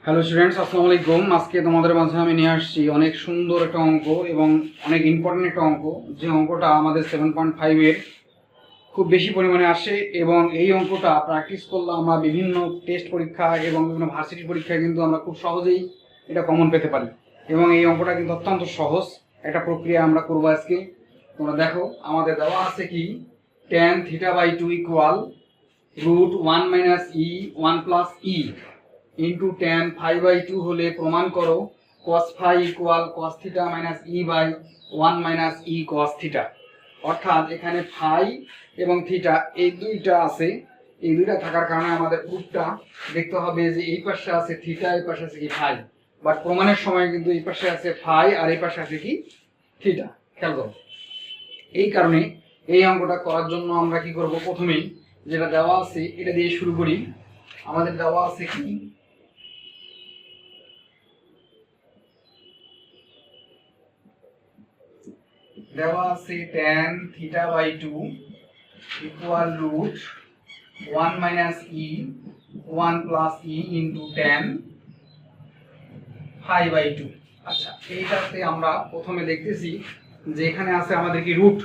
Hello students, আসসালামু আলাইকুম। আজকে তোমাদের মাঝে আমি নিয়ে আসছি অনেক সুন্দর একটা অঙ্ক এবং অনেক ইম্পর্টেন্ট একটা অঙ্ক, যে অঙ্কটা আমাদের 7.5-এর খুব বেশি পরিমাণে আসে এবং এই অঙ্কটা প্র্যাকটিস করলে আমরা বিভিন্ন টেস্ট পরীক্ষা এবং বিভিন্ন ভার্সিটি পরীক্ষায় কিন্তু আমরা খুব সহজেই এটা কমন পেতে পারি। এবং এই অঙ্কটা কিন্তু অত্যন্ত সহজ একটা প্রক্রিয়া আমরা করবো আজকে। তোমরা দেখো, আমাদের দেওয়া আছে কি tan θ/2 equal √1 - e1 + e into tan φ/2 হলে প্রমাণ করো cos φ equal cos θ - e/1 - e cos θ। অর্থাৎ এখানে ফাই এবং থিটা এই দুইটা আছে, এই দুইটা থাকার কারণে আমাদের প্রুফটা দেখতে হবে যে এই পাশে আছে থিটা, এই পাশে আছে কি ফাই। বাট প্রমাণের সময় কিন্তু এই পাশে আছে ফাই আর এই পাশে আছে কি থিটা। খেয়াল করো, এই কারণে এই অঙ্কটা করার জন্য আমরা কি করব, প্রথমেই যেটা দেওয়া আছে এটা দিয়ে শুরু করি। আমাদের দেওয়া আছে কি দেওয়া আছে tan θ/2 equal √1 - e1 + e into tan φ/2। আচ্ছা, এইটাতে আমরা প্রথমে দেখতেছি যে এখানে আছে আমাদের কি রুট।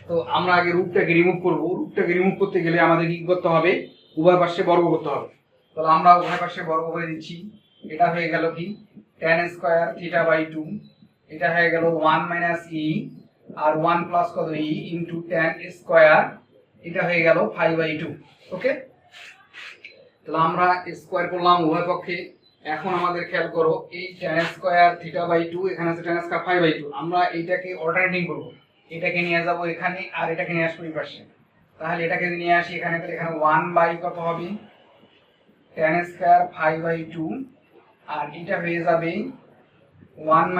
তো আমরা আগে রুটটাকে রিমুভ করব। রুটটাকে রিমুভ করতে গেলে আমাদের কি করতে হবে, উভয় পাশে বর্গ করতে হবে। তাহলে আমরা উভয় পাশে বর্গ করে দিচ্ছি। এটা হয়ে গেল কি tan স্কয়ার θ/2, এটা হয়ে গেল 1 - e আর 1 প্লাস কত e ইনটু tan স্কয়ার, এটা হয়ে গেল φ/2। ওকে, তাহলে আমরা স্কয়ার করলাম উভয় পক্ষে। এখন আমাদের খেয়াল করো, এই tan স্কয়ার θ/2 এখানে আছে tan স্কয়ার φ/2, আমরা এইটাকে অল্টারনেটিং করব। এটাকে নিয়ে যাব এখানে আর এটাকে নিয়ে আসবো এই পাশে। তাহলে এটাকে নিয়ে আসি এখানে, তাহলে এখানে 1 কত হবে tan স্কয়ার φ/2 আর এটা হয়ে যাবে 1 -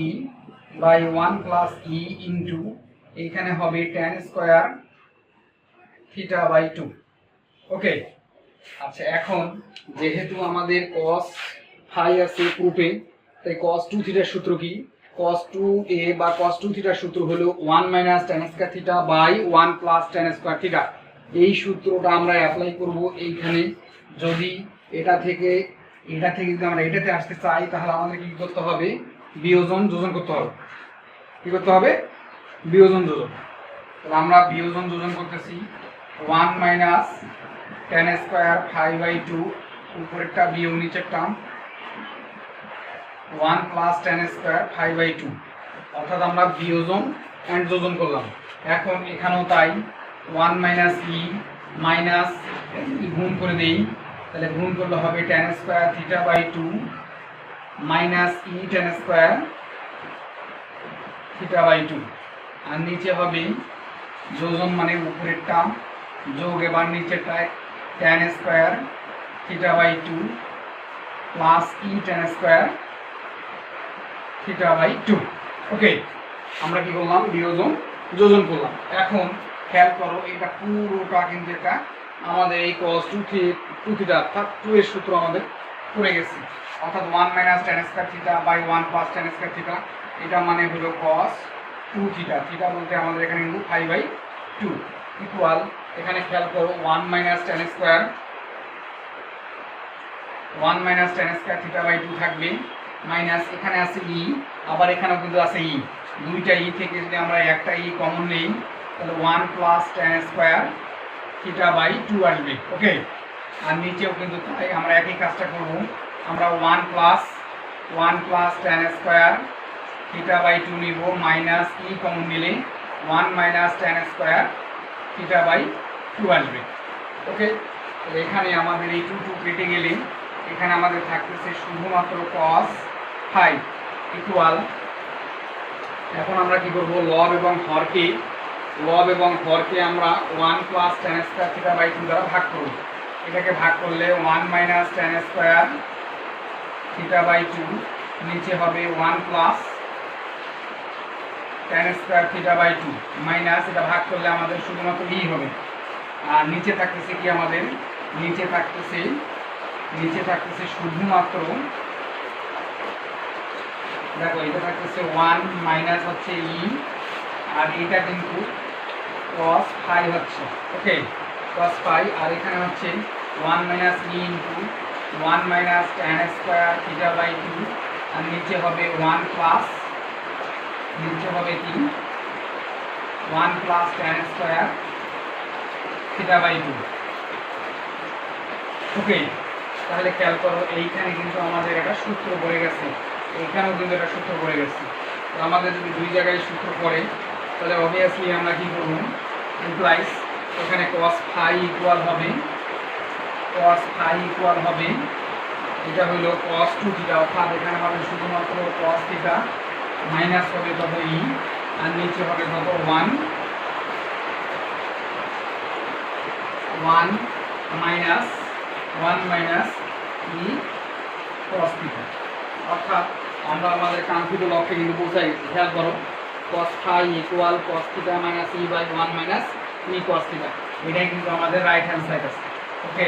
e/1 + e ইনটু এখানে হবে tan স্কয়ার θ/2। ওকে, আচ্ছা এখন যেহেতু আমাদের cos φ আছে প্রুফে, তাই cos 2θ এর সূত্র কি, cos 2a বা cos 2θ এর সূত্র হলো 1 - tan স্কয়ার θ/1 + tan স্কয়ার θ। এই সূত্রটা আমরা অ্যাপ্লাই করব এইখানে। যদি এটা থেকে যদি আমরা এটাতে আসতে চাই, তাহলে আমাদের কি করতে হবে, বিয়োজন যোজন করতে হবে। কি করতে হবে, বিয়োজন যোজন। তাহলে আমরা বিয়োজন যোজন করতেছি। 1 - tan স্কয়ার φ/2 উপরেরটা বিয়োগ নিচেরটা 1 + tan স্কয়ার φ/2, অর্থাৎ আমরা বিয়োজন এন্ড যোজন করলাম। এখন এখানেও তাই 1 - e মাইনাস গুণ করে দেই, তাহলে গুণ করলে হবে tan square θ/2 minus e tan square θ/2 আর নিচে হবে যোজন মানে উপরেরটা যোগ এবার নিচেরটায় tan square θ/2 plus e tan square θ/2। Okay, আমরা কি করলাম, বিয়োজন যোজন করলাম। এখন খেয়াল করো, এটা পুরোটা কিন্তু এটা আমাদের এই cos 2θ অর্থাৎ 2 এর সূত্র আমাদের পড়ে গেছে। অর্থাৎ 1 - tan স্কয়ার θ/1 + tan স্কয়ার θ, এটা মানে হলো cos 2θ। θ বলতে আমাদের এখানে কিন্তু φ/2 ইকুয়াল, এখানে খেয়াল করো 1 - tan স্কয়ার θ/2 থাকবে মাইনাস এখানে আছে e, আবার এখানেও কিন্তু আছে e। দুইটা e থেকে যদি আমরা একটা e কমন নেই, তাহলে 1 + tan স্কয়ার θ/2 আসবে। ওকে, আর নিচেও কিন্তু তাই, আমরা একই কাজটা করব। আমরা 1 + tan স্কয়ার θ/2 নিব, মাইনাস e কমন নিলে 1 - tan স্কয়ার θ/2 আসবে। ওকে, তাহলে এখানে আমাদের এই 2 কেটে গেলে এখানে আমাদের থাকতেছে শুধুমাত্র cos φ ইকুয়াল, এখন আমরা কি করব, লব এবং হরকে আমরা 1 + tan স্কয়ার θ/2 দ্বারা ভাগ করব। এটাকে ভাগ করলে 1 - tan স্কয়ার θ/2 নিচে হবে 1 + tan স্কয়ার θ/2 মাইনাস এটা ভাগ করলে আমাদের শুধুমাত্র e হবে। আর নিচে থাকতেছে কি, আমাদের নিচে থাকতেছে শুধুমাত্র, দেখো এটা থাকতেছে 1 মাইনাস হচ্ছে e আর এটা কিন্তু cos φ হচ্ছে। ওকে, cos φ আর এখানে হচ্ছে 1 - e into 1 minus tan square theta by 2 আর নিচে হবে 1 প্লাস নিচে হবে কি 1 plus tan square theta by 2। Okay, তাহলে খেয়াল করো এইখানে কিন্তু আমাদের একটা সূত্র পড়ে গেছে, এইখানেও কিন্তু একটা সূত্র পড়ে গেছে। তো আমাদের যদি দুই জায়গায় সূত্র পড়ে তাহলে অবভিয়াসলি আমরা কি করব, ইমপ্লাইজ এখানে cos phi ইকুয়াল হবে এটা হলো cos 2 থিটা, অর্থাৎ এখানে হবে শুধুমাত্র cos থিটা মাইনাস হবে কত e আর নিচে হবে কত 1 মাইনাস e cos থিটা। অর্থাৎ আমরা আমাদের কাঙ্ক্ষিত লক্ষ্যে কিন্তু পৌঁছাই গেছি। খেয়াল করো cos phi equal cos theta minus e by 1 minus e cos theta, এটাই কিন্তু আমাদের রাইট হ্যান্ড সাইড আছে। ওকে।